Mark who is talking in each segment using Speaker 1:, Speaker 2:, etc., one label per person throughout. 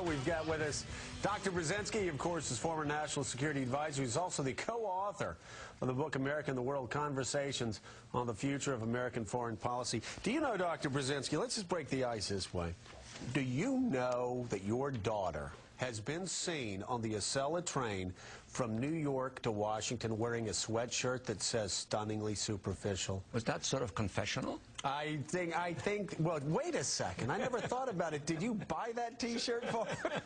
Speaker 1: We've got with us Dr. Brzezinski, of course, is former national security advisor. He's also the co-author of the book America and the World, Conversations on the Future of American Foreign Policy. Do you know, Dr. Brzezinski, let's just break the ice this way. Do you know that your daughter has been seen on the Acela train from New York to Washington wearing a sweatshirt that says stunningly superficial?
Speaker 2: Was that sort of confessional?
Speaker 1: I think, well, wait a second. I never thought about it. Did you buy that T-shirt for her?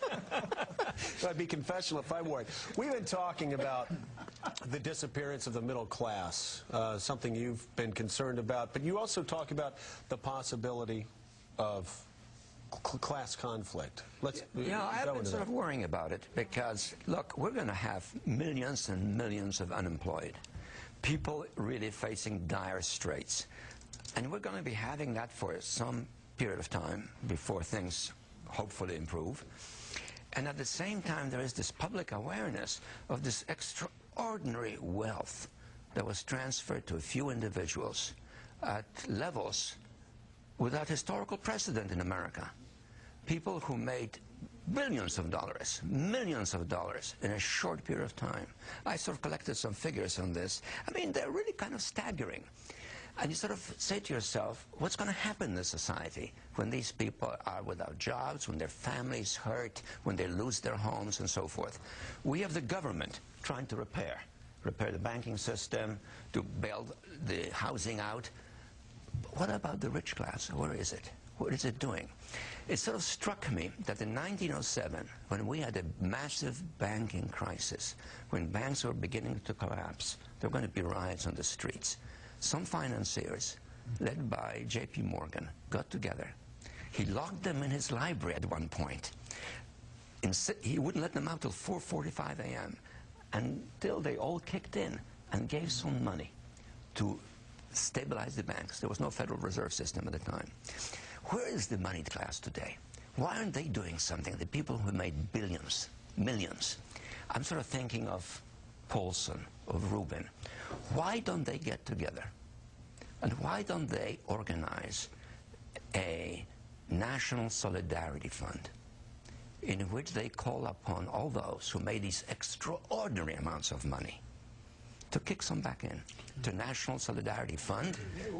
Speaker 1: I'd be confessional if I wore it. We've been talking about the disappearance of the middle class, something you've been concerned about, but you also talk about the possibility of class conflict.
Speaker 2: Yeah, I've been sort of worrying about it because, look, we're going to have millions and millions of unemployed, people really facing dire straits. And we're going to be having that for some period of time before things hopefully improve. And at the same time, there is this public awareness of this extraordinary wealth that was transferred to a few individuals at levels without historical precedent in America. People who made billions of dollars, millions of dollars in a short period of time. I sort of collected some figures on this. I mean, they're really kind of staggering. And you sort of say to yourself, what's going to happen in this society when these people are without jobs, when their families hurt, when they lose their homes and so forth? We have the government trying to repair the banking system, to bail the housing out. What about the rich class? Where is it? What is it doing? It sort of struck me that in 1907, when we had a massive banking crisis, when banks were beginning to collapse, there were going to be riots on the streets. Some financiers, led by J.P. Morgan, got together. He locked them in his library at one point. He wouldn't let them out till 4:45 a.m. until they all kicked in and gave some money to stabilize the banks. There was no Federal Reserve System at the time. Where is the moneyed class today? Why aren't they doing something? The people who made billions, millions. I'm sort of thinking of Paulson, of Rubin. Why don't they get together? And why don't they organize a national solidarity fund in which they call upon all those who made these extraordinary amounts of money to kick some back in to National Solidarity Fund?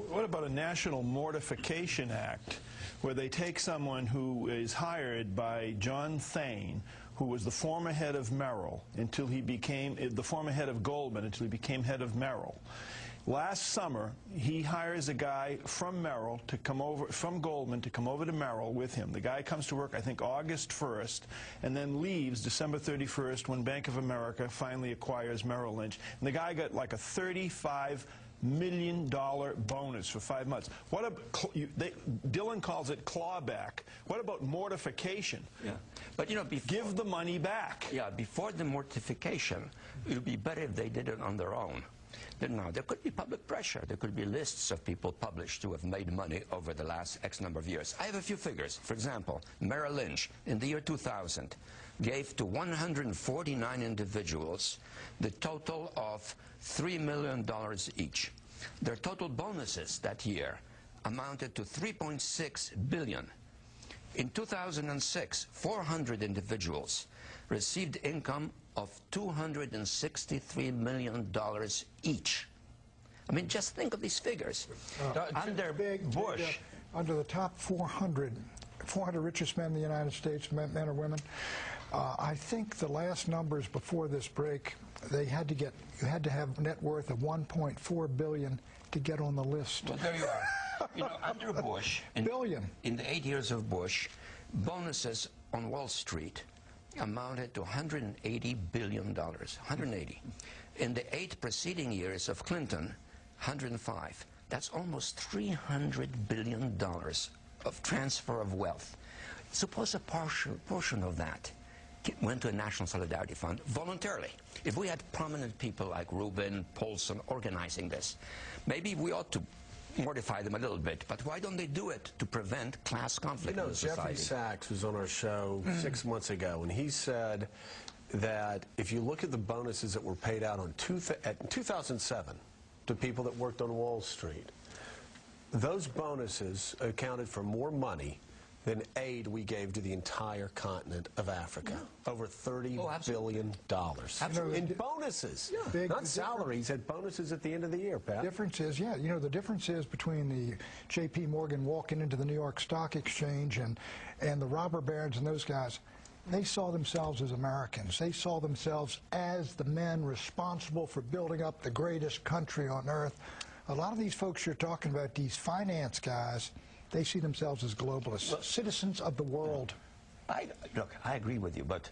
Speaker 3: What about a National Mortification Act, where they take someone who is hired by John Thane, who was the former head of Merrill, until he became the former head of Goldman, until he became head of Merrill. Last summer, he hires a guy from Merrill to come over, from Goldman, to come over to Merrill with him. The guy comes to work, I think, August 1st, and then leaves December 31st when Bank of America finally acquires Merrill Lynch. And the guy got like a $35 million bonus for 5 months. Dylan calls it clawback. What about mortification?
Speaker 2: Yeah, but you know,
Speaker 3: give the money back.
Speaker 2: Yeah, before the mortification, it would be better if they did it on their own. Now, there could be public pressure. There could be lists of people published who have made money over the last X number of years. I have a few figures. For example, Merrill Lynch, in the year 2000, gave to 149 individuals the total of $3 million each. Their total bonuses that year amounted to $3.6 billion. In 2006, 400 individuals received income of $263 million each. I mean, just think of these figures. Under Bush,
Speaker 4: under the top 400 richest men in the United States, men or women, I think the last numbers before this break, you had to have net worth of $1.4 billion to get on the list.
Speaker 2: Well, there you are. You know, under Bush, in the 8 years of Bush, bonuses on Wall Street amounted to $180 billion, 180. In the 8 preceding years of Clinton, 105. That's almost $300 billion of transfer of wealth. Suppose a portion of that went to a National Solidarity Fund voluntarily. If we had prominent people like Rubin, Paulson organizing this, maybe we ought to mortify them a little bit, but why don't they do it to prevent class conflict in society?
Speaker 1: Jeffrey Sachs was on our show 6 months ago, and he said that if you look at the bonuses that were paid out in 2007 to people that worked on Wall Street, those bonuses accounted for more money than aid we gave to the entire continent of Africa.
Speaker 2: Yeah.
Speaker 1: Over $30 billion.
Speaker 2: Absolutely.
Speaker 1: In bonuses.
Speaker 4: Yeah.
Speaker 1: Not salaries, had bonuses at the end of the year, Pat.
Speaker 4: Difference is, yeah, you know, the difference is between the J.P. Morgan walking into the New York Stock Exchange and the robber barons and those guys. They saw themselves as Americans. They saw themselves as the men responsible for building up the greatest country on earth. A lot of these folks you're talking about, these finance guys, they see themselves as globalists, well, citizens of the world.
Speaker 2: Look, I agree with you, but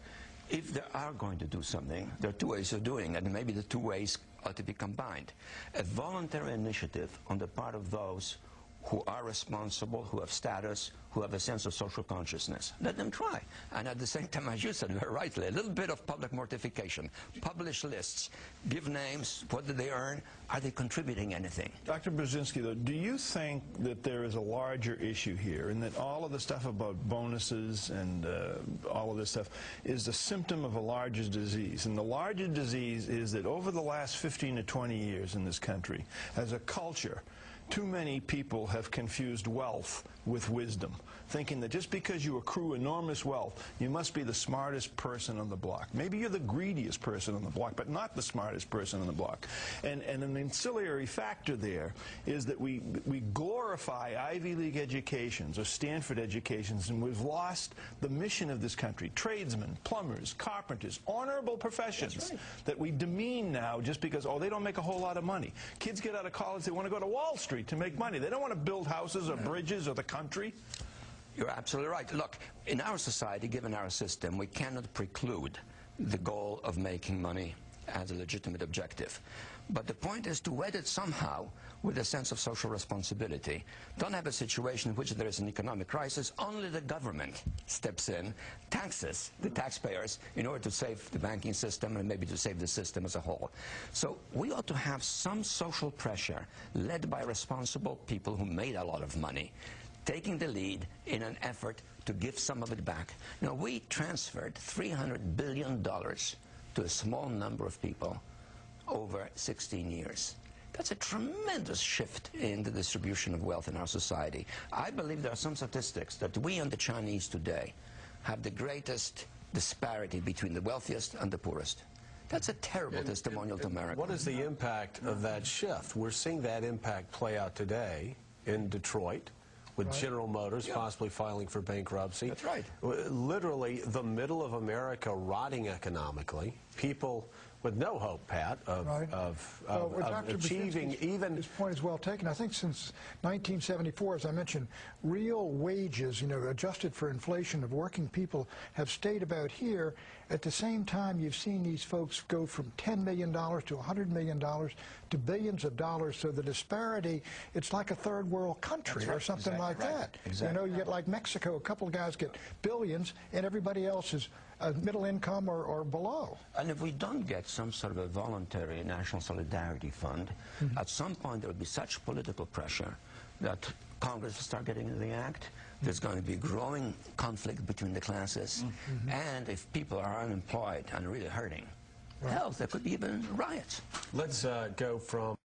Speaker 2: if they are going to do something, there are two ways of doing it, and maybe the two ways ought to be combined. A voluntary initiative on the part of those who are responsible, who have status, who have a sense of social consciousness. Let them try. And at the same time, as you said very rightly, a little bit of public mortification. Publish lists. Give names. What did they earn? Are they contributing anything?
Speaker 3: Dr. Brzezinski, though, do you think that there is a larger issue here and that all of the stuff about bonuses and all of this stuff is a symptom of a larger disease? And the larger disease is that over the last 15 to 20 years in this country, as a culture, too many people have confused wealth with wisdom, thinking that just because you accrue enormous wealth, you must be the smartest person on the block. Maybe you're the greediest person on the block, but not the smartest person on the block. And an ancillary factor there is that we glorify Ivy League educations or Stanford educations, and we've lost the mission of this country. Tradesmen, plumbers, carpenters, honorable professions that we demean now just because, oh, they don't make a whole lot of money. Kids get out of college, they want to go to Wall Street to make money. They don't want to build houses or bridges or the country.
Speaker 2: You're absolutely right. Look, in our society, given our system, we cannot preclude the goal of making money as a legitimate objective. But the point is to wed it somehow with a sense of social responsibility. Don't have a situation in which there is an economic crisis, only the government steps in, taxes the taxpayers in order to save the banking system and maybe to save the system as a whole. So we ought to have some social pressure led by responsible people who made a lot of money, taking the lead in an effort to give some of it back. You know, we transferred $300 billion to a small number of people over 16 years. That's a tremendous shift in the distribution of wealth in our society. I believe there are some statistics that we and the Chinese today have the greatest disparity between the wealthiest and the poorest. That's a terrible testimonial to America.
Speaker 1: What is the impact of that shift? We're seeing that impact play out today in Detroit, with General Motors possibly filing for bankruptcy.
Speaker 2: That's right.
Speaker 1: Literally, the middle of America rotting economically. People with no hope, Pat, of achieving even...
Speaker 4: His point is well taken. I think since 1974, as I mentioned, real wages, you know, adjusted for inflation of working people have stayed about here. At the same time, you've seen these folks go from $10 million to $100 million to billions of dollars. So the disparity, it's like a third world country or something like that. You know, you get like Mexico, a couple of guys get billions, and everybody else is middle income or below.
Speaker 2: And if we don't get some sort of a voluntary national solidarity fund, at some point there will be such political pressure that Congress will start getting into the act. There's going to be growing conflict between the classes. And if people are unemployed and really hurting, hell, there could be even riots.
Speaker 1: Let's go from